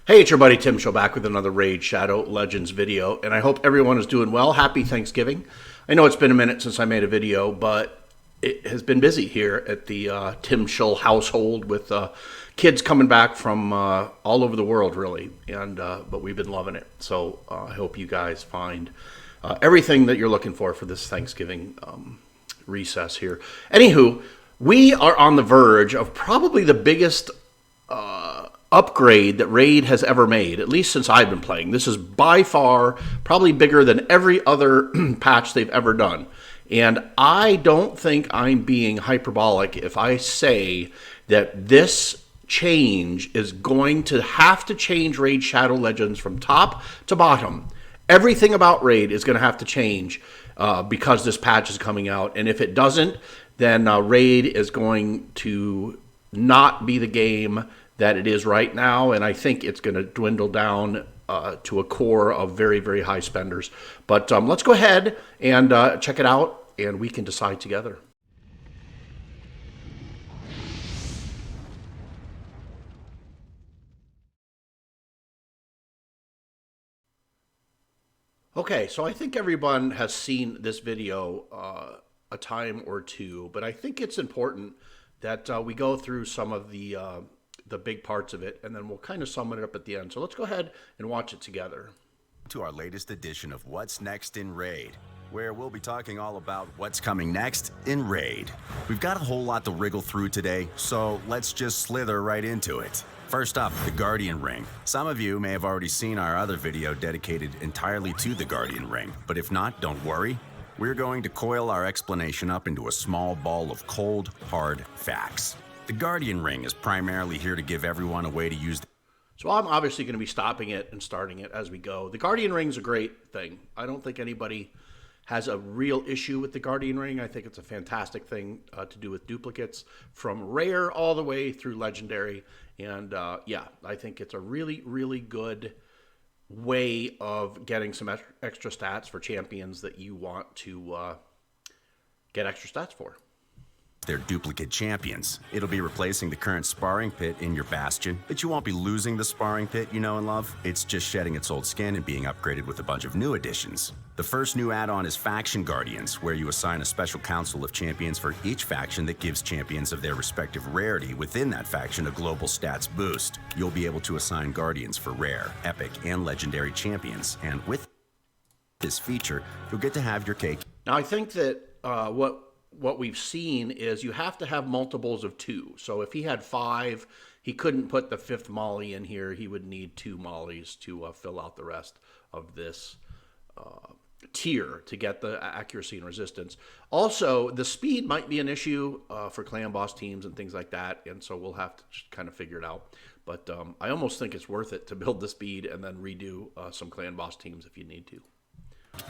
Hey, it's your buddy Tim Show back with another Raid Shadow Legends video, and I hope everyone is doing well. Happy Thanksgiving. I know it's been a minute since I made a video, but it has been busy here at the Tim Show household with kids coming back from all over the world, really, and but we've been loving it. So I hope you guys find everything that you're looking for this Thanksgiving recess here. Anywho, we are on the verge of probably the biggest upgrade that Raid has ever made, at least since I've been playing. This is by far probably bigger than every other patch they've ever done. And I don't think I'm being hyperbolic if I say that this change is going to have to change Raid Shadow Legends from top to bottom. Everything about Raid is going to have to change because this patch is coming out. And if it doesn't, then Raid is going to not be the game that it is right now, and I think it's going to dwindle down to a core of very, very high spenders. But let's go ahead and check it out, and we can decide together. Okay, so I think everyone has seen this video a time or two, but I think it's important that we go through some of the big parts of it, and then we'll kind of sum it up at the end. So let's go ahead and watch it together. To our latest edition of What's Next in Raid, where we'll be talking all about what's coming next in Raid. We've got a whole lot to wriggle through today, so let's just slither right into it. First up, the Guardian Ring. Some of you may have already seen our other video dedicated entirely to the Guardian Ring, but if not, don't worry. We're going to coil our explanation up into a small ball of cold, hard facts. The Guardian Ring is primarily here to give everyone a way to use. So I'm obviously going to be stopping it and starting it as we go. The Guardian Ring's a great thing. I don't think anybody has a real issue with the Guardian Ring. I think it's a fantastic thing to do with duplicates from rare all the way through legendary. And yeah, I think it's a really, really good way of getting some extra stats for champions that you want to get extra stats for. They're duplicate champions. It'll be replacing the current sparring pit in your Bastion, but you won't be losing the sparring pit you know and love. It's just shedding its old skin and being upgraded with a bunch of new additions. The first new add-on is Faction Guardians, where you assign a special council of champions for each faction that gives champions of their respective rarity within that faction a global stats boost. You'll be able to assign Guardians for rare, epic, and legendary champions, and with this feature, you'll get to have your cake. Now, I think that what we've seen is you have to have multiples of 2. So if he had 5, he couldn't put the 5th Molly in here. He would need 2 Mollies to fill out the rest of this tier to get the accuracy and resistance. Also, the speed might be an issue for clan boss teams and things like that, and so we'll have to just kind of figure it out. But I almost think it's worth it to build the speed and then redo some clan boss teams if you need to.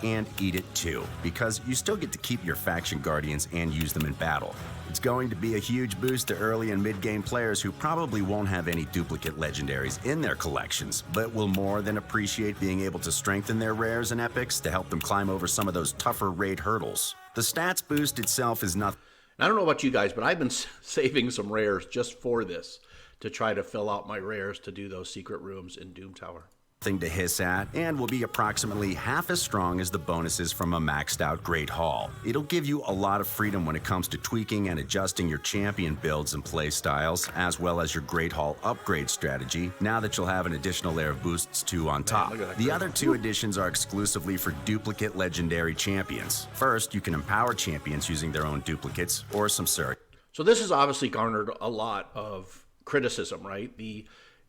And eat it too, because you still get to keep your faction guardians and use them in battle. It's going to be a huge boost to early and mid-game players who probably won't have any duplicate legendaries in their collections, but will more than appreciate being able to strengthen their rares and epics to help them climb over some of those tougher raid hurdles. The stats boost itself is nothing. I don't know about you guys, but I've been saving some rares just for this to try to fill out my rares to do those secret rooms in Doom Tower. Thing to hiss at, and will be approximately half as strong as the bonuses from a maxed out Great Hall. It'll give you a lot of freedom when it comes to tweaking and adjusting your champion builds and play styles, as well as your Great Hall upgrade strategy, now that you'll have an additional layer of boosts too on top. The other 2 additions are exclusively for duplicate legendary champions. First, you can empower champions using their own duplicates or some surrogate. So this has obviously garnered a lot of criticism, right?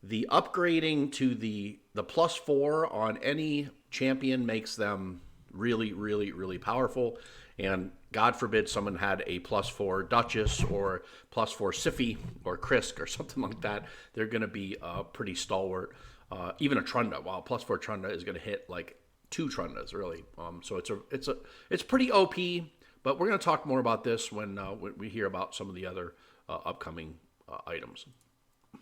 The upgrading to the +4 on any champion makes them really, really, really powerful. And God forbid someone had a +4 Duchess or +4 Sify or Krisk or something like that. They're going to be pretty stalwart. Even a Trunda. Wow, +4 Trunda is going to hit like 2 Trundas really. So it's pretty OP. But we're going to talk more about this when we hear about some of the other upcoming items.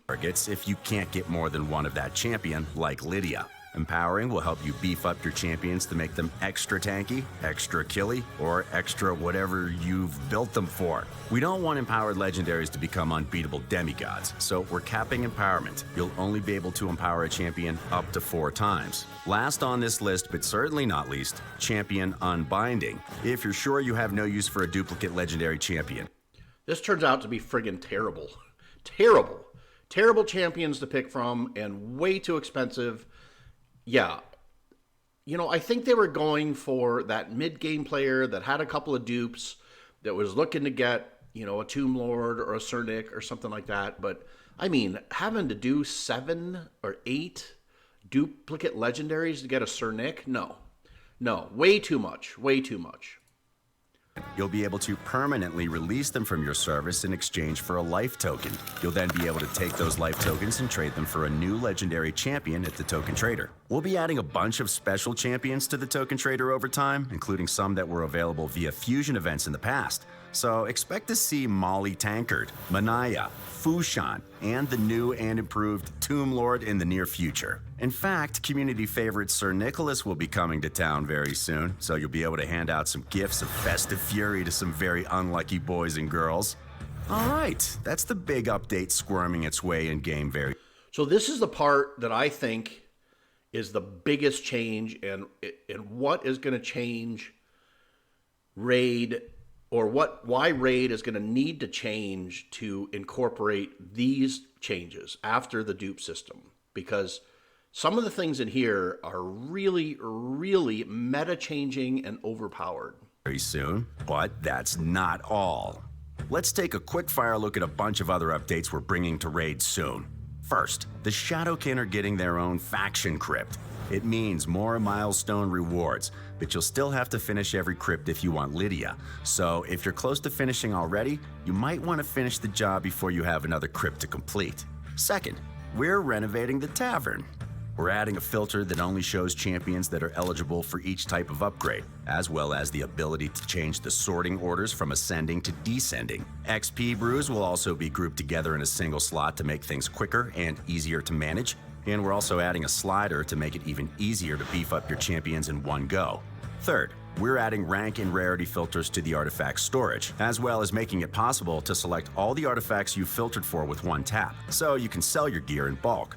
Targets if you can't get more than one of that champion, like Lydia. Empowering will help you beef up your champions to make them extra tanky, extra killy, or extra whatever you've built them for. We don't want empowered legendaries to become unbeatable demigods, so we're capping empowerment. You'll only be able to empower a champion up to 4 times. Last on this list, but certainly not least, champion unbinding. If you're sure you have no use for a duplicate legendary champion. This turns out to be friggin' terrible. Terrible. Terrible champions to pick from and way too expensive. Yeah. You know, I think they were going for that mid-game player that had a couple of dupes, that was looking to get, you know, a Tomb Lord or a Sir Nick or something like that. But, I mean, having to do 7 or 8 duplicate legendaries to get a Sir Nick? No. No. Way too much. Way too much. You'll be able to permanently release them from your service in exchange for a life token. You'll then be able to take those life tokens and trade them for a new legendary champion at the token trader. We'll be adding a bunch of special champions to the token trader over time, including some that were available via fusion events in the past. So expect to see Molly Tankard, Manaya, Fushan, and the new and improved Tomb Lord in the near future. In fact, community favorite Sir Nicholas will be coming to town very soon, so you'll be able to hand out some gifts of festive fury to some very unlucky boys and girls. All right, that's the big update squirming its way in game very. So this is the part that I think is the biggest change, and what is going to change Raid, or why Raid is going to need to change to incorporate these changes after the dupe system. Because some of the things in here are really, really meta-changing and overpowered. Very soon, but that's not all. Let's take a quick fire look at a bunch of other updates we're bringing to Raid soon. First, the Shadowkin are getting their own faction crypt. It means more milestone rewards, but you'll still have to finish every crypt if you want Lydia. So if you're close to finishing already, you might want to finish the job before you have another crypt to complete. Second, we're renovating the tavern. We're adding a filter that only shows champions that are eligible for each type of upgrade, as well as the ability to change the sorting orders from ascending to descending. XP brews will also be grouped together in a single slot to make things quicker and easier to manage, and we're also adding a slider to make it even easier to beef up your champions in one go. Third, we're adding rank and rarity filters to the artifact storage, as well as making it possible to select all the artifacts you've filtered for with one tap, so you can sell your gear in bulk.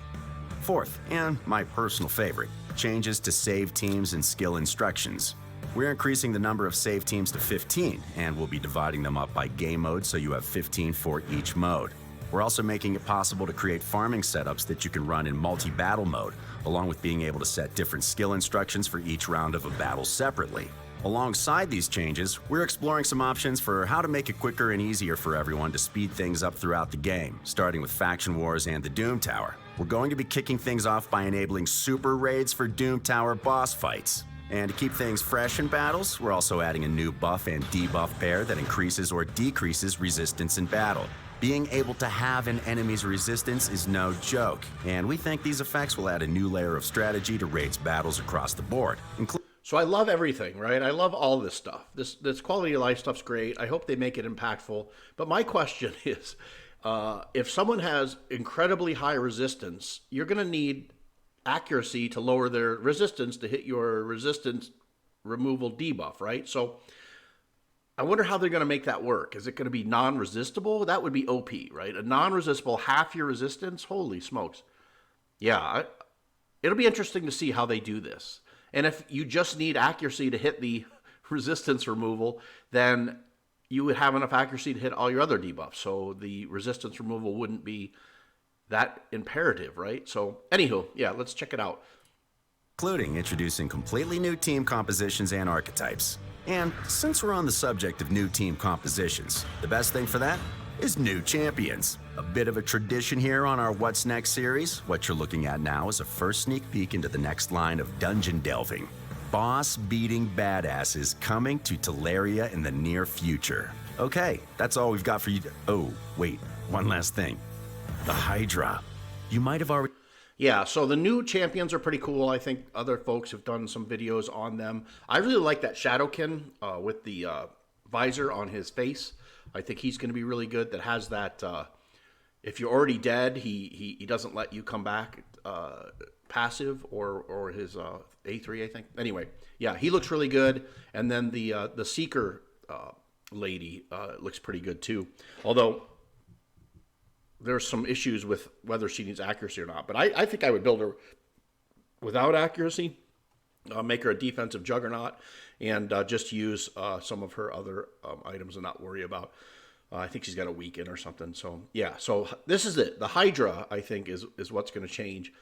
Fourth, and my personal favorite, changes to save teams and skill instructions. We're increasing the number of save teams to 15, and we'll be dividing them up by game mode so you have 15 for each mode. We're also making it possible to create farming setups that you can run in multi-battle mode, along with being able to set different skill instructions for each round of a battle separately. Alongside these changes, we're exploring some options for how to make it quicker and easier for everyone to speed things up throughout the game, starting with Faction Wars and the Doom Tower. We're going to be kicking things off by enabling super raids for Doom Tower boss fights. And to keep things fresh in battles, we're also adding a new buff and debuff pair that increases or decreases resistance in battle. Being able to have an enemy's resistance is no joke, and we think these effects will add a new layer of strategy to Raid's battles across the board. So I love everything, right? I love all this stuff. This quality of life stuff's great. I hope they make it impactful. But my question is, if someone has incredibly high resistance, you're going to need accuracy to lower their resistance to hit your resistance removal debuff, right? So I wonder how they're going to make that work. Is it going to be non-resistible? That would be OP, right? A non-resistible half your resistance? Holy smokes. Yeah, it'll be interesting to see how they do this. And if you just need accuracy to hit the resistance removal, then you would have enough accuracy to hit all your other debuffs. So the resistance removal wouldn't be that imperative, right? So anywho, yeah, let's check it out. Including introducing completely new team compositions and archetypes. And since we're on the subject of new team compositions, the best thing for that is new champions. A bit of a tradition here on our What's Next series. What you're looking at now is a first sneak peek into the next line of dungeon delving. Boss-beating badasses coming to Teleria in the near future. Okay, that's all we've got for you. Oh, wait, one last thing. The HYDRA. You might have already... Yeah, so the new champions are pretty cool. I think other folks have done some videos on them. I really like that Shadowkin with the visor on his face. I think he's going to be really good. That has that, if you're already dead, he doesn't let you come back. passive or his A3, I think. Anyway, yeah, he looks really good. And then the Seeker lady looks pretty good too. Although there's some issues with whether she needs accuracy or not. But I think I would build her without accuracy, make her a defensive juggernaut, and just use some of her other items and not worry about. I think she's got a weekend or something. So, yeah. So this is it. The Hydra, I think, is what's going to change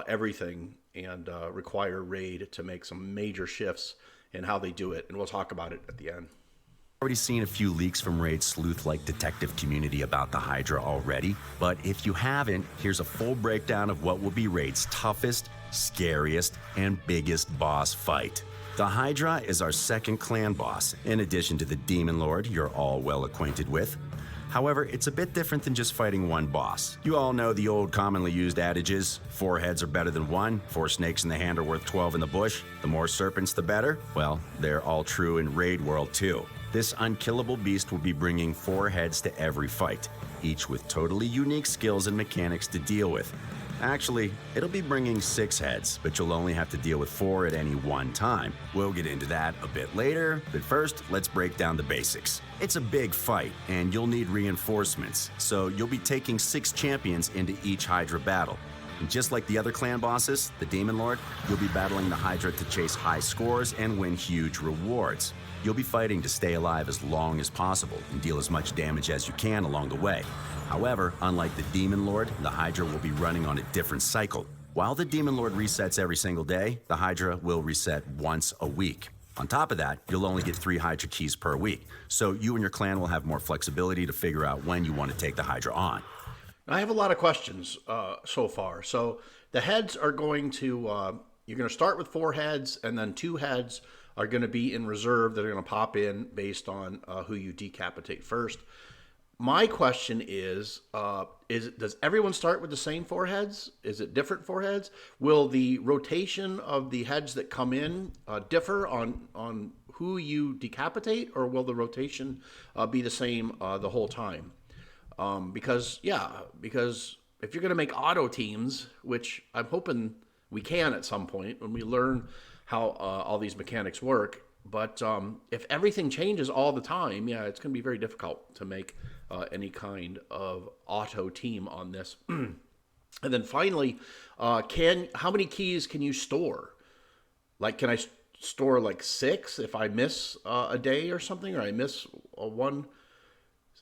everything and require Raid to make some major shifts in how they do it. And we'll talk about it at the end. Already seen a few leaks from Raid's sleuth-like detective community about the Hydra already, but if you haven't, here's a full breakdown of what will be Raid's toughest, scariest, and biggest boss fight. The Hydra is our second clan boss, in addition to the Demon Lord you're all well acquainted with. However, it's a bit different than just fighting one boss. You all know the old commonly used adages, 4 heads are better than 1, 4 snakes in the hand are worth 12 in the bush, the more serpents the better. Well, they're all true in Raid World too. This unkillable beast will be bringing 4 heads to every fight, each with totally unique skills and mechanics to deal with. Actually, it'll be bringing 6 heads, but you'll only have to deal with 4 at any one time. We'll get into that a bit later, but first, let's break down the basics. It's a big fight, and you'll need reinforcements, so you'll be taking 6 champions into each Hydra battle. And just like the other clan bosses, the Demon Lord, you'll be battling the Hydra to chase high scores and win huge rewards. You'll be fighting to stay alive as long as possible and deal as much damage as you can along the way. However, unlike the Demon Lord, the Hydra will be running on a different cycle. While the Demon Lord resets every single day, the Hydra will reset once a week. On top of that, you'll only get 3 Hydra keys per week, so you and your clan will have more flexibility to figure out when you want to take the Hydra on. I have a lot of questions so far. So the heads are going to, you're going to start with 4 heads, and then 2 heads are going to be in reserve that are going to pop in based on who you decapitate first. My question is does everyone start with the same 4 heads? Is it different 4 heads? Will the rotation of the heads that come in differ on who you decapitate, or will the rotation be the same the whole time? Because if you're going to make auto teams, which I'm hoping we can at some point when we learn how all these mechanics work, but if everything changes all the time, yeah, it's going to be very difficult to make any kind of auto team on this. And then finally, how many keys can you store? Like, can I store like 6 if I miss a day or something, or I miss one?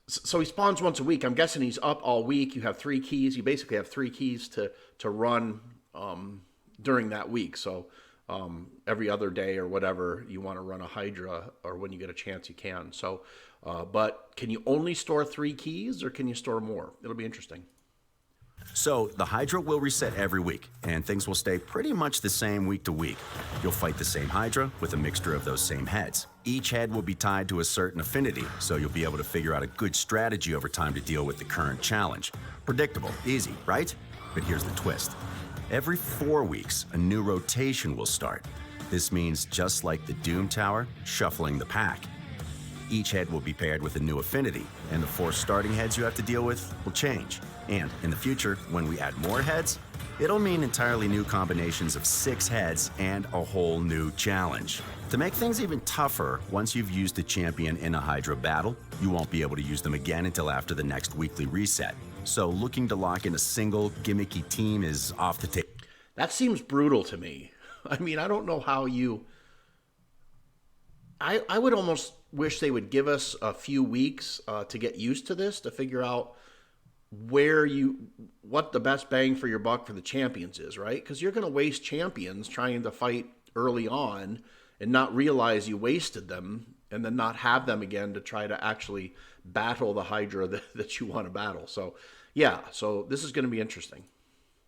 So he spawns once a week. I'm guessing he's up all week. You have 3 keys. You basically have 3 keys to run during that week. So every other day or whatever you want to run a Hydra, or when you get a chance you can. So, but can you only store 3 keys, or can you store more? It'll be interesting. So, the Hydra will reset every week, and things will stay pretty much the same week to week. You'll fight the same Hydra with a mixture of those same heads. Each head will be tied to a certain affinity, so you'll be able to figure out a good strategy over time to deal with the current challenge. Predictable, easy, right? But here's the twist. Every 4 weeks, a new rotation will start. This means, just like the Doom Tower, shuffling the pack. Each head will be paired with a new affinity, and the 4 starting heads you have to deal with will change. And in the future, when we add more heads, it'll mean entirely new combinations of 6 heads and a whole new challenge. To make things even tougher, once you've used a champion in a Hydra battle, you won't be able to use them again until after the next weekly reset. So looking to lock in a single gimmicky team is off the table. That seems brutal to me. I mean, I don't know how you... I would almost wish they would give us a few weeks to get used to this, to figure out what the best bang for your buck for the champions is, right? Because you're going to waste champions trying to fight early on and not realize you wasted them, and then not have them again to try to actually battle the Hydra that you want to battle. So, yeah, so this is going to be interesting.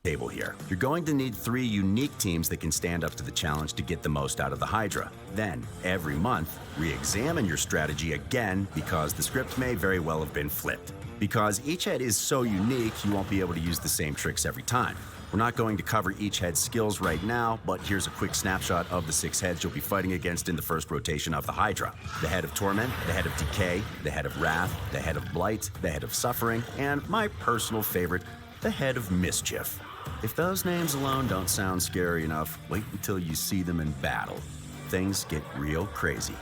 Table here. You're going to need 3 unique teams that can stand up to the challenge to get the most out of the Hydra. Then, every month, re-examine your strategy again, because the script may very well have been flipped. Because each head is so unique, you won't be able to use the same tricks every time. We're not going to cover each head's skills right now, but here's a quick snapshot of the 6 heads you'll be fighting against in the first rotation of the Hydra. The head of Torment, the head of Decay, the head of Wrath, the head of Blight, the head of Suffering, and my personal favorite, the head of Mischief. If those names alone don't sound scary enough, wait until you see them in battle. Things get real crazy.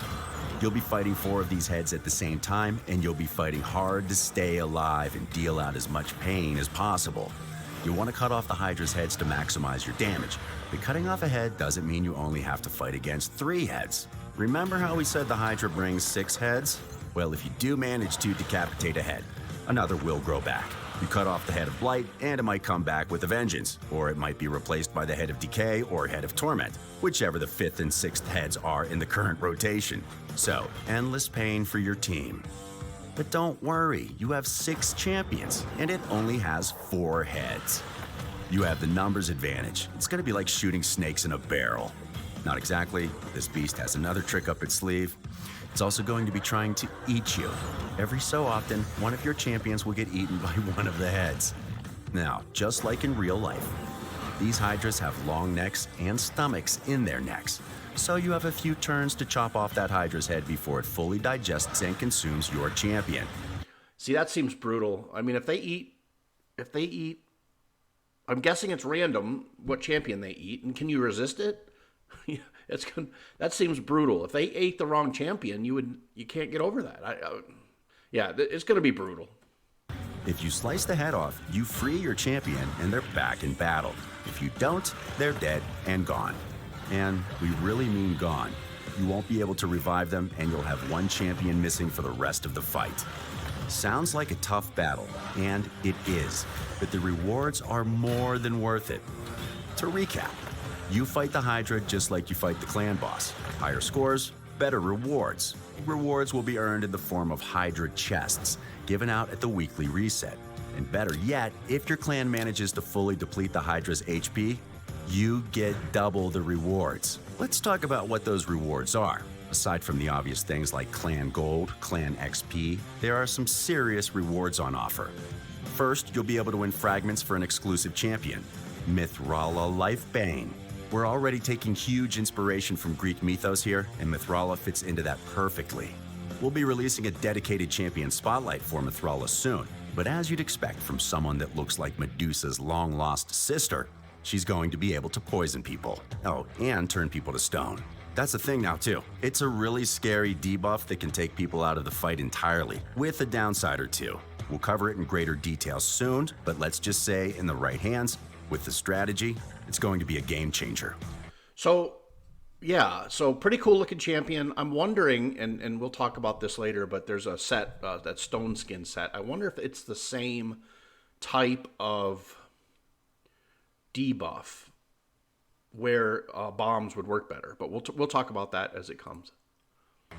You'll be fighting 4 of these heads at the same time, and you'll be fighting hard to stay alive and deal out as much pain as possible. You'll want to cut off the Hydra's heads to maximize your damage, but cutting off a head doesn't mean you only have to fight against 3 heads. Remember how we said the Hydra brings 6 heads? Well, if you do manage to decapitate a head, another will grow back. You cut off the head of Blight, and it might come back with a vengeance, or it might be replaced by the head of Decay or head of Torment, whichever the 5th and 6th heads are in the current rotation. So, endless pain for your team. But don't worry, you have 6 champions, and it only has 4 heads. You have the numbers advantage. It's going to be like shooting snakes in a barrel. Not exactly. This beast has another trick up its sleeve. It's also going to be trying to eat you. Every so often, one of your champions will get eaten by one of the heads. Now, just like in real life, these Hydras have long necks and stomachs in their necks. So you have a few turns to chop off that Hydra's head before it fully digests and consumes your champion. See, that seems brutal. I mean, if they eat, I'm guessing it's random what champion they eat, and can you resist it? That seems brutal. If they ate the wrong champion, you can't get over that. It's going to be brutal. If you slice the head off, you free your champion and they're back in battle. If you don't, they're dead and gone. And we really mean gone. You won't be able to revive them, and you'll have one champion missing for the rest of the fight. Sounds like a tough battle, and it is, but the rewards are more than worth it. To recap, you fight the Hydra just like you fight the clan boss. Higher scores, better rewards. Rewards will be earned in the form of Hydra chests, given out at the weekly reset. And better yet, if your clan manages to fully deplete the Hydra's HP, you get double the rewards. Let's talk about what those rewards are. Aside from the obvious things like clan gold, clan XP, there are some serious rewards on offer. First, you'll be able to win fragments for an exclusive champion, Mithrala Lifebane. We're already taking huge inspiration from Greek mythos here, and Mithrala fits into that perfectly. We'll be releasing a dedicated champion spotlight for Mithrala soon, but as you'd expect from someone that looks like Medusa's long-lost sister, she's going to be able to poison people. Oh, and turn people to stone. That's the thing now, too. It's a really scary debuff that can take people out of the fight entirely, with a downside or two. We'll cover it in greater detail soon, but let's just say in the right hands, with the strategy, it's going to be a game changer. So pretty cool looking champion. I'm wondering, and we'll talk about this later, but there's a set, that stone skin set. I wonder if it's the same type of debuff where bombs would work better, but we'll talk about that as it comes.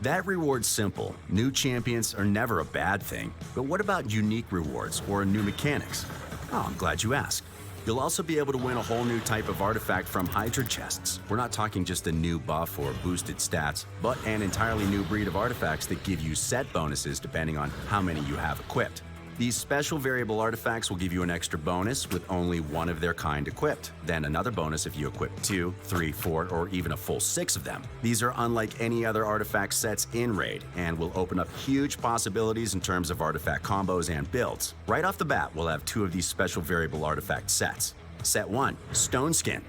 That reward's simple. New champions are never a bad thing, but what about unique rewards or new mechanics? Oh, I'm glad you asked. You'll also be able to win a whole new type of artifact from Hydra chests. We're not talking just a new buff or boosted stats, but an entirely new breed of artifacts that give you set bonuses depending on how many you have equipped. These special variable artifacts will give you an extra bonus with only one of their kind equipped, then another bonus if you equip 2, 3, 4, or even a full 6 of them. These are unlike any other artifact sets in Raid, and will open up huge possibilities in terms of artifact combos and builds. Right off the bat, we'll have 2 of these special variable artifact sets. Set 1, Stone Skin.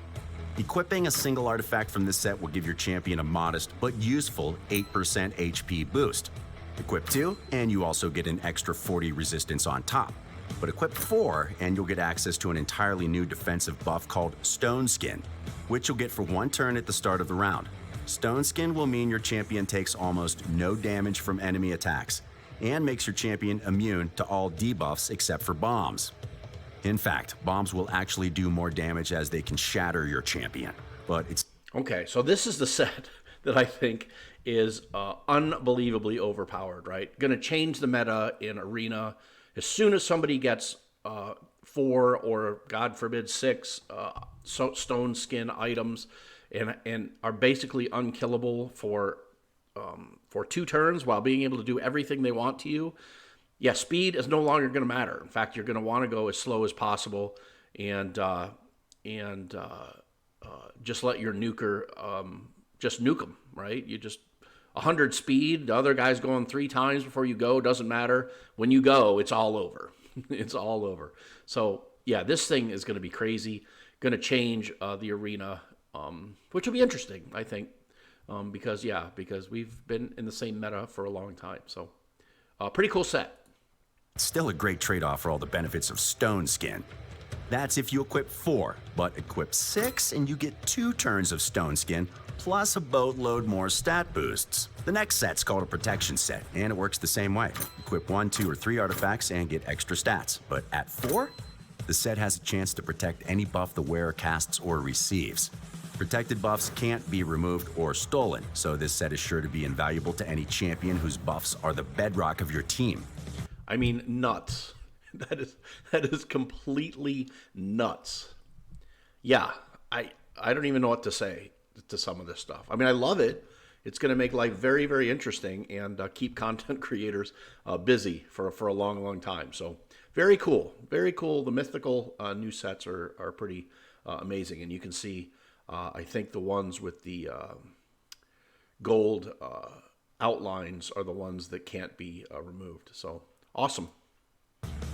Equipping a single artifact from this set will give your champion a modest but useful 8% HP boost. Equip 2, and you also get an extra 40 resistance on top. But equip 4, and you'll get access to an entirely new defensive buff called Stone Skin, which you'll get for 1 turn at the start of the round. Stone Skin will mean your champion takes almost no damage from enemy attacks, and makes your champion immune to all debuffs except for bombs. In fact, bombs will actually do more damage as they can shatter your champion, but it's... Okay, so this is the set that I think is unbelievably overpowered, right? Going to change the meta in Arena. As soon as somebody gets 4 or, God forbid, 6 stone skin items and are basically unkillable for 2 turns while being able to do everything they want to you, speed is no longer going to matter. In fact, you're going to want to go as slow as possible and just let your nuker just nuke them, right? You just 100 speed, the other guy's going 3 times before you go, doesn't matter. When you go, it's all over. It's all over. So, yeah, this thing is going to be crazy. Going to change the arena, which will be interesting, I think, because we've been in the same meta for a long time. So, pretty cool set. Still a great trade-off for all the benefits of Stone Skin. That's if you equip 4, but equip 6 and you get 2 turns of Stone Skin, plus a boatload more stat boosts. The next set's called a Protection set, and it works the same way. Equip 1, 2, or 3 artifacts and get extra stats. But at 4, the set has a chance to protect any buff the wearer casts or receives. Protected buffs can't be removed or stolen, so this set is sure to be invaluable to any champion whose buffs are the bedrock of your team. I mean, nuts. That is completely nuts. Yeah, I don't even know what to say to some of this stuff. I mean, I love it. It's going to make life very, very interesting and keep content creators busy for a long, long time. So very cool. Very cool. The mythical new sets are pretty amazing. And you can see, I think the ones with the gold outlines are the ones that can't be removed. So awesome.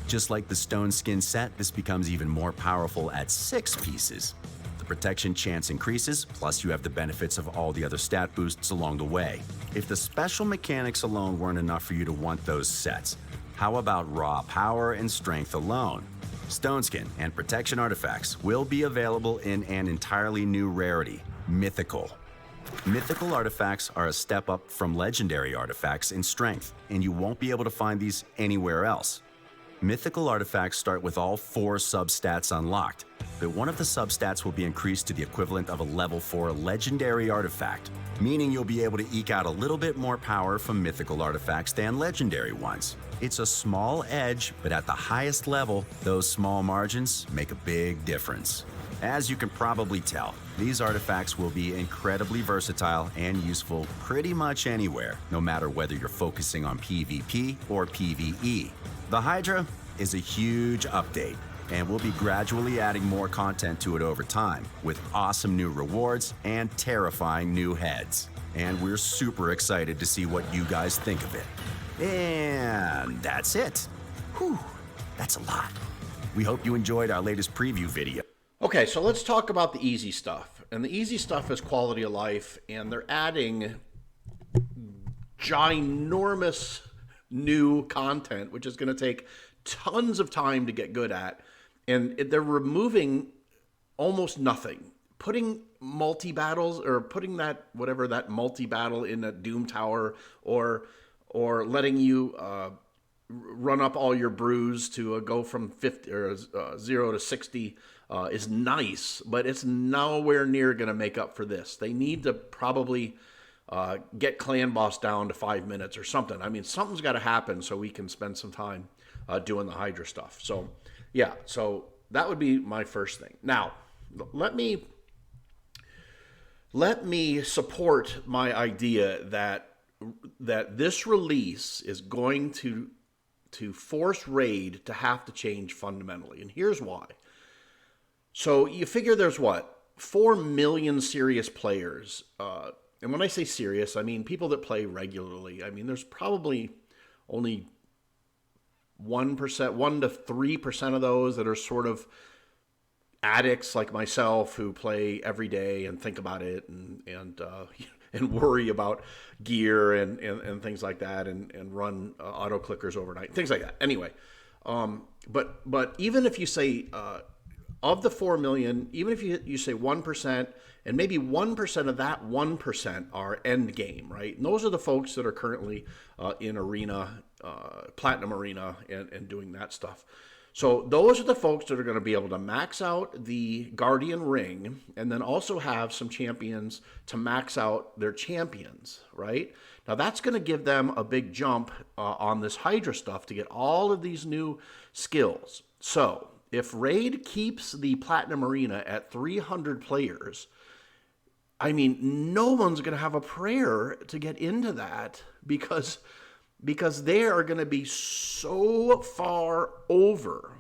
Just like the Stone Skin set, this becomes even more powerful at 6 pieces. The protection chance increases, plus you have the benefits of all the other stat boosts along the way. If the special mechanics alone weren't enough for you to want those sets, how about raw power and strength alone? Stone Skin and protection artifacts will be available in an entirely new rarity, Mythical. Mythical artifacts are a step up from legendary artifacts in strength, and you won't be able to find these anywhere else. Mythical artifacts start with all 4 substats unlocked, but one of the substats will be increased to the equivalent of a level 4 legendary artifact, meaning you'll be able to eke out a little bit more power from mythical artifacts than legendary ones. It's a small edge, but at the highest level, those small margins make a big difference. As you can probably tell, these artifacts will be incredibly versatile and useful pretty much anywhere, no matter whether you're focusing on PvP or PvE. The HYDRA is a huge update, and we'll be gradually adding more content to it over time, with awesome new rewards and terrifying new heads. And we're super excited to see what you guys think of it. And that's it. Whew, that's a lot. We hope you enjoyed our latest preview video. Okay, so let's talk about the easy stuff. And the easy stuff is quality of life, and they're adding ginormous new content, which is going to take tons of time to get good at. And they're removing almost nothing. Putting multi-battles, or putting that multi-battle in a Doom Tower, or letting you run up all your brews to go from 50 or 0 to 60 is nice, but it's nowhere near going to make up for this. They need to probably get Clan Boss down to 5 minutes or something. I mean, something's got to happen so we can spend some time doing the HYDRA stuff. So, yeah, so that would be my first thing. Now, let me support my idea that this release is going to force Raid to have to change fundamentally, and here's why. So you figure there's 4 million serious players. And when I say serious, I mean people that play regularly. I mean, there's probably only 1%, 1 to 3% of those that are sort of addicts like myself who play every day and think about it and worry about gear and things like that and run auto clickers overnight, things like that. Anyway, but even if you say of the 4 million, even if you say 1%, and maybe 1% of that 1% are end game, right? And those are the folks that are currently in Arena, Platinum Arena, and doing that stuff. So those are the folks that are going to be able to max out the Guardian Ring, and then also have some champions to max out their champions, right? Now that's going to give them a big jump on this HYDRA stuff to get all of these new skills. So if Raid keeps the Platinum Arena at 300 players, I mean, no one's going to have a prayer to get into that because they are going to be so far over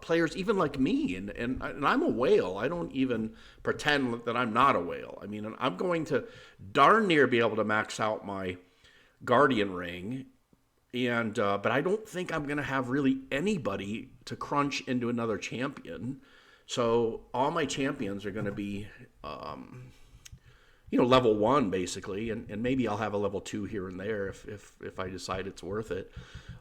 players even like me. And I'm a whale. I don't even pretend that I'm not a whale. I mean, I'm going to darn near be able to max out my Guardian Ring but I don't think I'm going to have really anybody to crunch into another champion. So all my champions are going to be, level 1 basically, and maybe I'll have a level 2 here and there if I decide it's worth it.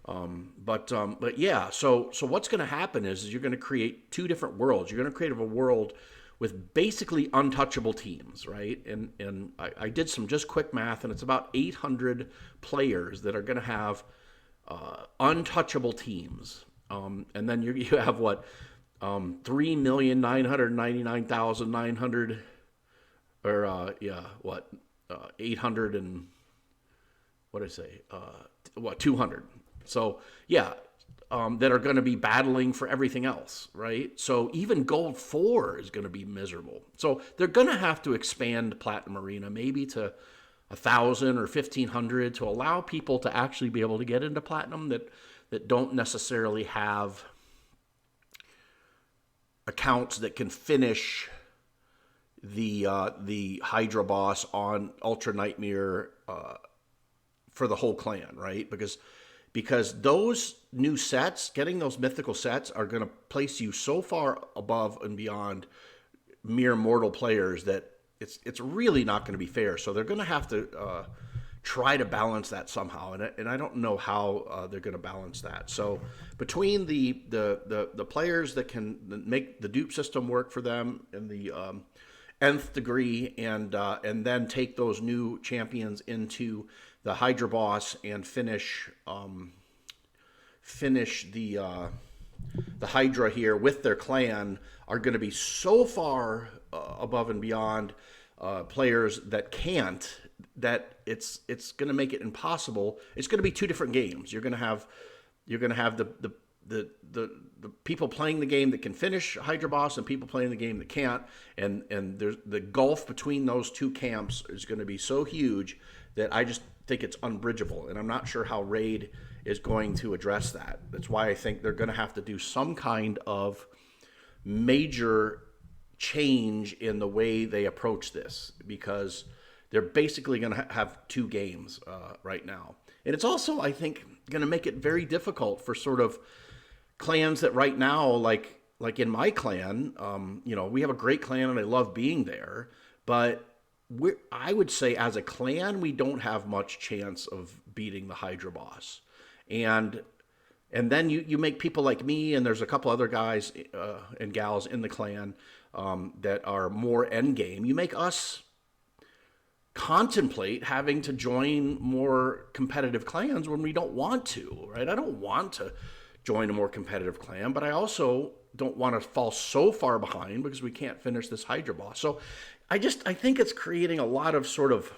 But yeah. So what's going to happen is you're going to create 2 different worlds. You're going to create a world with basically untouchable teams, right? And I did some just quick math, and it's about 800 players that are going to have untouchable teams. And then you have what, 3,999,900, or 800 and what did I say? 200. So yeah, that are going to be battling for everything else, right? So even Gold 4 is going to be miserable. So they're going to have to expand Platinum Arena maybe to 1,000 or 1,500 to allow people to actually be able to get into Platinum that don't necessarily have accounts that can finish the HYDRA boss on Ultra Nightmare for the whole clan, right? Because those new sets, getting those mythical sets, are going to place you so far above and beyond mere mortal players that it's really not going to be fair. So they're going to have to try to balance that somehow, and I don't know how they're going to balance that. So between the players that can make the dupe system work for them in the nth degree, and then take those new champions into the HYDRA boss and finish the HYDRA here with their clan, are going to be so far above and beyond players that can't, that it's going to make it impossible. It's going to be 2 different games. You're going to have the people playing the game that can finish HYDRA boss and people playing the game that can't, and there's the gulf between those 2 camps is going to be so huge that I just think it's unbridgeable, and I'm not sure how Raid is going to address that. That's why I think they're going to have to do some kind of major change in the way they approach this, because they're basically going to have 2 games right now. And it's also, I think, going to make it very difficult for sort of clans that right now, like in my clan, we have a great clan and I love being there, but I would say as a clan, we don't have much chance of beating the HYDRA boss. And then you make people like me, and there's a couple other guys and gals in the clan that are more endgame. You make us contemplate having to join more competitive clans when we don't want to, right? I don't want to join a more competitive clan, but I also don't want to fall so far behind because we can't finish this HYDRA boss. So I think it's creating a lot of sort of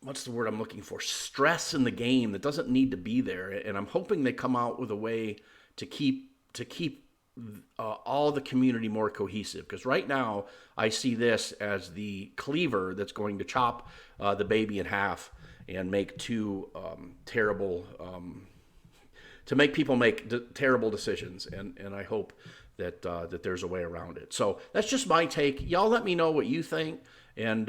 what's the word I'm looking for? Stress in the game that doesn't need to be there. And I'm hoping they come out with a way to keep all the community more cohesive. Because right now I see this as the cleaver that's going to chop the baby in half and make 2 terrible, to make people make terrible decisions. And I hope that there's a way around it. So that's just my take. Y'all let me know what you think. And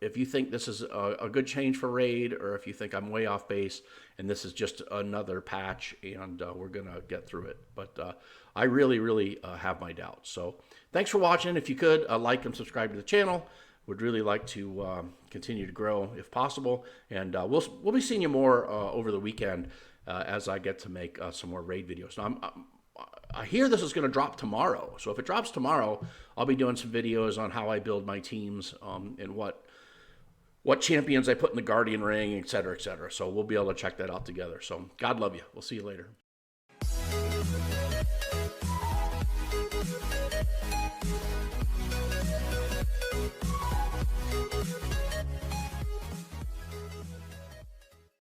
if you think this is a good change for Raid, or if you think I'm way off base and this is just another patch and we're going to get through it. But I really, really have my doubts. So thanks for watching. If you could, like and subscribe to the channel. Would really like to continue to grow if possible. And we'll be seeing you more over the weekend as I get to make some more Raid videos. Now, I hear this is going to drop tomorrow. So if it drops tomorrow, I'll be doing some videos on how I build my teams and what champions I put in the Guardian ring, et cetera, et cetera. So we'll be able to check that out together. So God love you. We'll see you later.